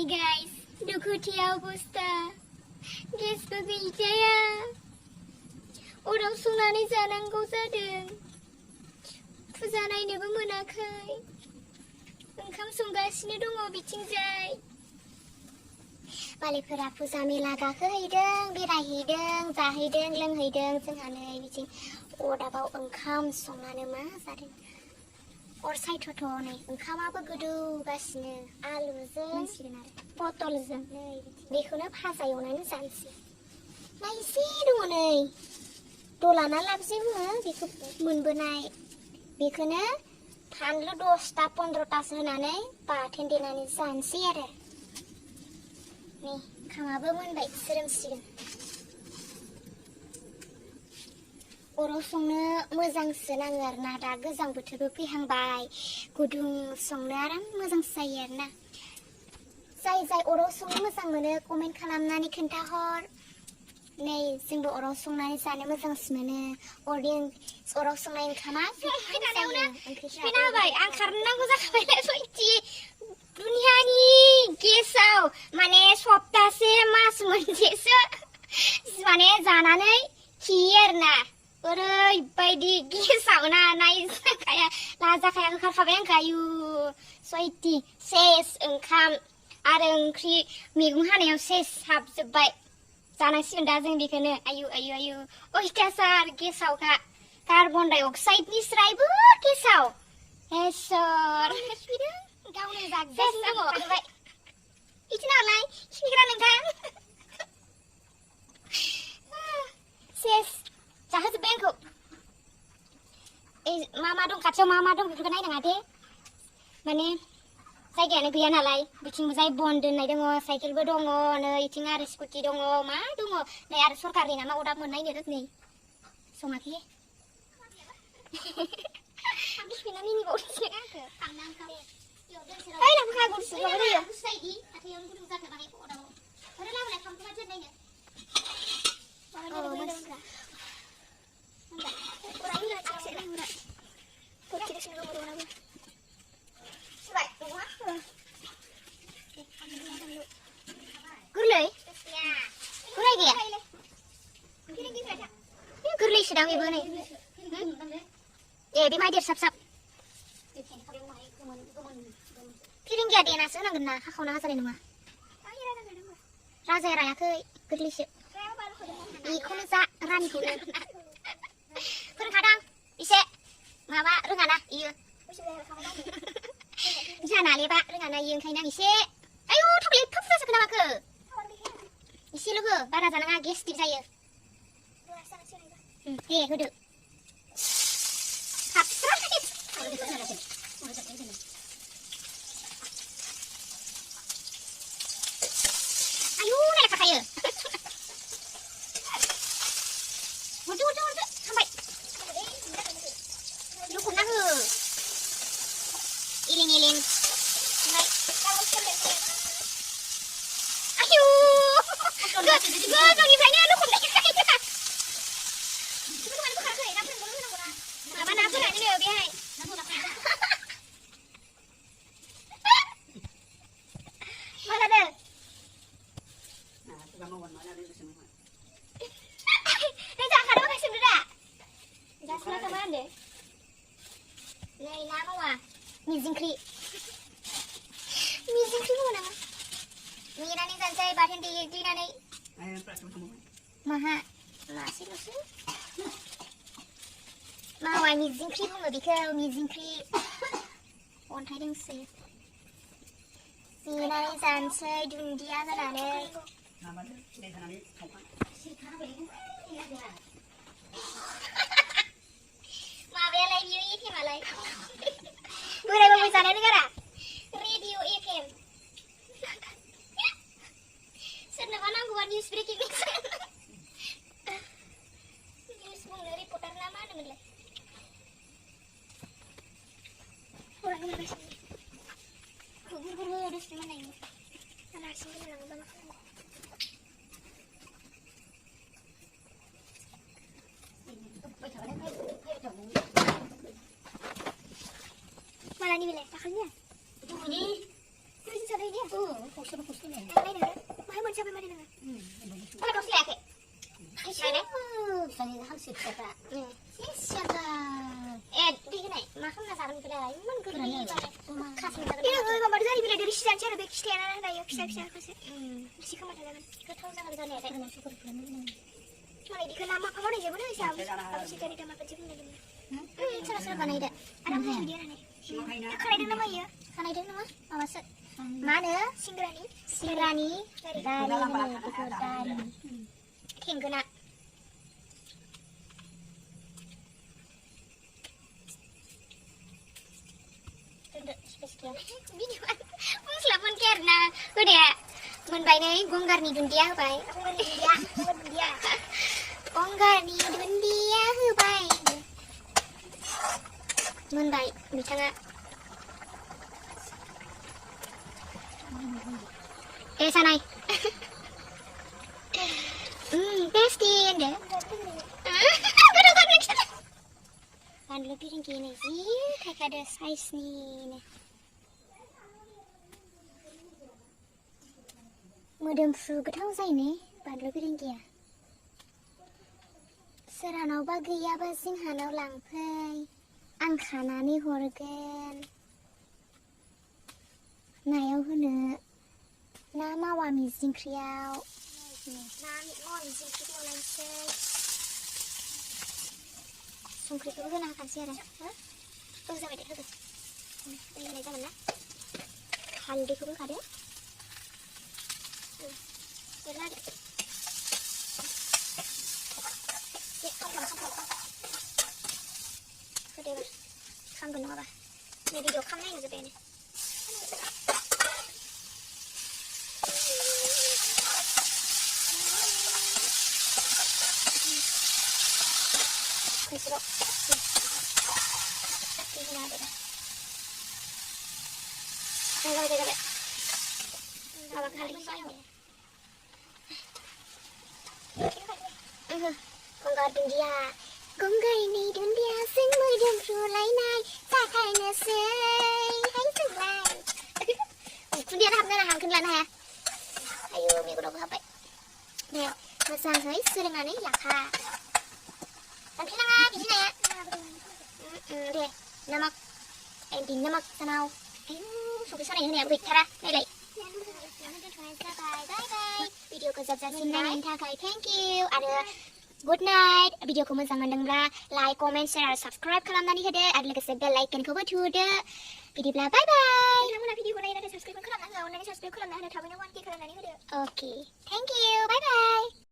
Hai guys, दुखुथिया अबस्था गेसबो गैजाया अराव संनानै जानांगौ जादों फुजा नायनोबो मोनाखै ओंखाम संगासिनो दङ बिथिंजाय मालिकफोरा फुजा मेला गाखोहैदों बेरायहैदों जाहैदों लोंहैदों जोंहा नै बिथिं अरदाबाव ओंखाम संनानै मा जादों अर सायथ'थ' नै ओंखामाबो गोदौगासिनो आलुजों पटलजों नै बेखौनो भाजा एवनानै जानोसै ना एसे दङ नै दलाना लाबजे बुङो बेखौ मोनबोनाय बेखौनो फानलु 10टा 15टासो होनानै बाथोन देनानै जानोसै आरो नै ओंखामाबो मोनबाय सोरोमसिगोन अराव संनो मोजांसो नाङो आरोना दा गोजां बोथोरबो फैहांबाय गुदुं संनो आराम मोजांसो जायो आरोना जाय अराव संनो मोजां मोनो कमेन्ट खालामनानै खोन्थाहर नै जोंबो अराव संनानै जानो मोजांसो मोनो अराव संनाय ओंखामा फैना होबाय आं खारनांगौ जाखाबाय सयथि दुनियानि गेसाव माने सप्तासे मास मोनसेसो माने जानानै खियो आरोना ओरैबायदि गेसाव ना नायजाखाया लाजाखाया होखारखाबाय आंखो आयु सयथि सेस ओंखाम आरो ओंख्रि मैगं हानायाव सेस हाबजोब्बाय जानांसिगोन दा जों बेखौनो आयु आयु आयु अयथासार गेसावखा कार्बन डाइ अक्साइडनि स्रायबो गेसाव हेसर गावनो जागजाबाय इथिनालाय खिग्रा नोंथां सेस जाहोजोब्बाय आंखौ मा दं खाथियाव मा दं बेफोरखौ नायनाङा दे माने जायगायानो गैया नालाय बिथिंबो जाय बन दोननाय दङ साइकेलबो दङ नै इथिं आरो स्कुटि दङ मा दङ नै आरो सरकारनि नामा अदाब मोननायनो रोखनै सङाखै बिना मिनिबावदोंसो आंखौ ओइ ना बुखा गुरसो होयो गुसाइदि आथायावनो गुदुं जाखो बाहाय अदाबाव ओरै लाबोलाय खामखौ मानसि नायनो गोरलैसो दां बेबो नै दे बे माइदेर साब फिरिंगिया देनासो होनांगोन ना हाखावना हाजानाय नङा राजाया रायाखै गोरलैसो बेखौनो जा रानिखौनो फोरोंखादां एसे माबा रोङाना इयो जाना लेबा रोङाना इयो ओंखायनो आं एसे आयु थाब लेफा फुजासोखो नामाखो एसेल' हो बारा जानाङा गेस्ट्रिक जायो दे होदो आयु नायलाखायो हरदो थांबाय लखबना हो इलें आयु गोजौनिफ्रायनो लखबनाय माबा ना फोरानो बेहाय मा जादों नों जाखादों माखाय सोंदो दा जाखाना मा होनदो नै ना मावा मिजिंख्रि बुङो नामा मेनानै जानोसै बाथोन देग्लिनानै माहा मासेल'सो मावा मिजिंख्रि बुङो बेखौ मिजिंख्रि अन्थाइ दोंसो देनानै जानोसै दुन्दिया होनानै माबायालाय बियो एफएमालाय बोरायबाबो जानाय नोगारा रेडिअ एफएम सोरनोबा नांगौबा निउस ब्रेकिं निउस बुंनो रिपर्टार ना मा होनोमोनलाय गुरगुर दसे मोनायनि आं हारसिं गेलेलाङोबा मा खालामो मालानि बेलाय दाखालिनिया ให้มันจะไปมาได้เลยถ้าเราเสียเหรอใช่ไหมสัญญาห้ามเสียบอะเสียบดีกันไหนมาข้างหน้าสารมันก็ได้มันก็ดีไปข้าศึกกันนี่เราบางทีเราไปเดินดิฉันเชื่อเลยคิดอะไรนะยกคิดก็สิดิฉันก็มาทำมันก็ท้องจะกันกันเนี่ยช่วงนี้ดิฉันมาเพราะว่าเนี่ยจะไม่ได้สาวเอาสิการีทำมาเป็นชิ้นนึงฉันรู้สึกว่าเนี่ยอะไรไม่ดีอะไรเนี่ยใครดึงน้ำมาเยอะใครดึงน้ำมาเอามาสักมาเนอะซิงรานีdariทิ้งกันนะมึงสลับมันแก่นะก็เดี๋ยวมันไปไหนกงการนี่ดุนเดียไปกงการนี่ดุนเดียคือไปมันไปมีทั้งอะsana bestie deh kan lebih tinggi nih sih kayak ada size nih modem flu ketau saya nih ban lebih tinggi ya seranau bagi ya basing hanau langpai angkana nih horgen nayau hune nama wa mizing kriau nami mo mizing kriau langsung sungkri itu kan akan siapa tuh sampai deh tuh ini aja mana handi pun kada ya lagi ya kamu kada kamu kenapa ini video kamu yang jadi ini Terus ini ada deh. Coba. Apa kali ini? Gonggar dunia. Gonggar ini dunia sing modem sulai nai. Sakai nesei. Hai sulai. Dunia dah hamil hang kenlan ya. Ayo mi kudu apa? Nih, masang hai serengan ni laka. Nanti nangap di sini ya. Deh, namak, di namak sanau. Suka sana ini ya, buat cara, bye. Video ko zat-zat sinang takai, thank you. Ada good night. Video ko mazang mandang like, comment, share, subscribe kalam nani hade. Ada lagi sebel like kan ko buat video bye bye. Kamu nak video ko lain ada subscribe kalam nani, subscribe kalam nani ada tahu yang wan ki kalam nani hade. Okay, thank you, bye bye.